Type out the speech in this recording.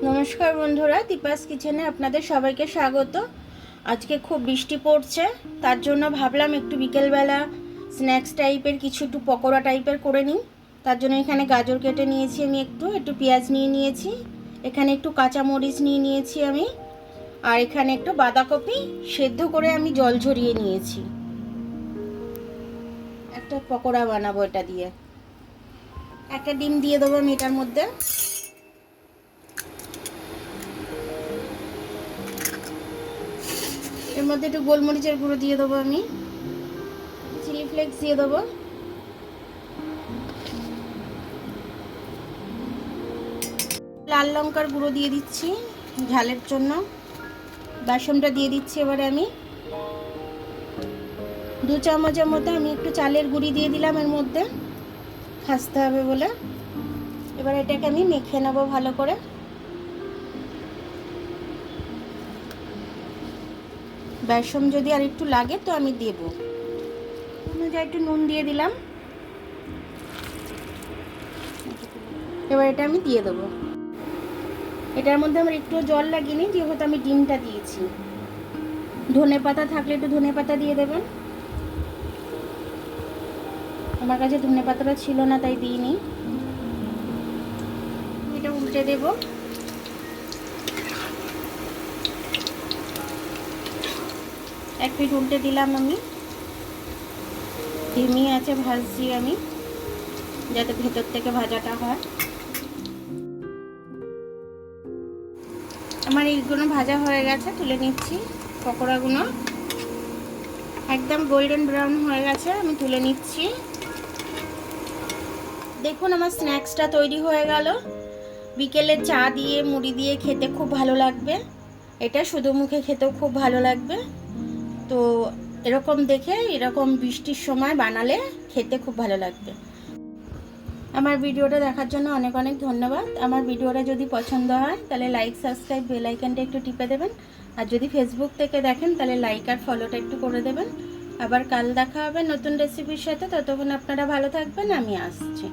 নমস্কার বন্ধুরা, দীপাস কিচেনে আপনাদের সবাইকে স্বাগত। আজকে খুব বৃষ্টি পড়ছে, তার জন্য ভাবলাম একটু বিকেলবেলা স্ন্যাক্স টাইপের কিছু একটু পকোড়া টাইপের করে নিই। তার জন্য এখানে গাজর কেটে নিয়েছি, আমি একটু পেঁয়াজ নিয়ে নিয়েছি, এখানে একটু কাঁচামরিচ নিয়ে নিয়েছি আমি, আর এখানে একটু বাঁধাকপি সেদ্ধ করে আমি জল ঝরিয়ে নিয়েছি। একটা পকোড়া বানাবো এটা দিয়ে। একটা ডিম দিয়ে দেবো আমি এটার মধ্যে। এর মধ্যে একটু গোলমরিচের গুঁড়ো দিয়ে দেবো আমি, চিলি ফ্লেক্স দিয়ে দেবো, লাল লঙ্কার গুঁড়ো দিয়ে দিচ্ছি ঝালের জন্য, বেসনটা দিয়ে দিচ্ছি। এবারে আমি 2 চামচের মতো আমি একটু চালের গুঁড়ি দিয়ে দিলাম এর মধ্যে, খাসতে হবে বলে। এবার এটাকে আমি মেখে নেবো ভালো করে। বেসন যদি আর একটু লাগে তো আমি দেবো, অনুযায়ী একটু নুন দিয়ে দিলাম। এবার এটা আমি দিয়ে দেবো। এটার মধ্যে আমার একটু জল লাগেনি, যেহেতু আমি ডিমটা দিয়েছি। ধনেপাতা থাকলে একটু ধনেপাতা দিয়ে দেবেন, আমার কাছে ধনেপাতাটা ছিল না তাই দিইনি। এটা উল্টে দেব। এক পিঠ উল্টে দিলাম আমি, ধিমি আছে ভাজছি আমি, যাতে ভেতর থেকে ভাজাটা হয়। আমার এইগুলো ভাজা হয়ে গেছে, তুলে নিচ্ছি। পকোড়াগুলো একদম গোল্ডেন ব্রাউন হয়ে গেছে, আমি তুলে নিচ্ছি। দেখুন আমার স্ন্যাক্সটা তৈরি হয়ে গেল। বিকেলে চা দিয়ে মুড়ি দিয়ে খেতে খুব ভালো লাগবে, এটা শুধু মুখে খেতেও খুব ভালো লাগবে। তো এরকম দেখে এরকম বৃষ্টির সময় বানালে খেতে খুব ভালো লাগবে। আমার ভিডিওটা দেখার জন্য অনেক অনেক ধন্যবাদ। আমার ভিডিওটা যদি পছন্দ হয় তাহলে লাইক, সাবস্ক্রাইব, বেল আইকনটা একটু টিপে দেবেন। আর যদি ফেসবুক থেকে দেখেন তাহলে লাইক আর ফলোটা একটু করে দেবেন। আবার কাল দেখা হবে নতুন রেসিপির সাথে। ততক্ষণ আপনারা ভালো থাকবেন, আমি আসছি।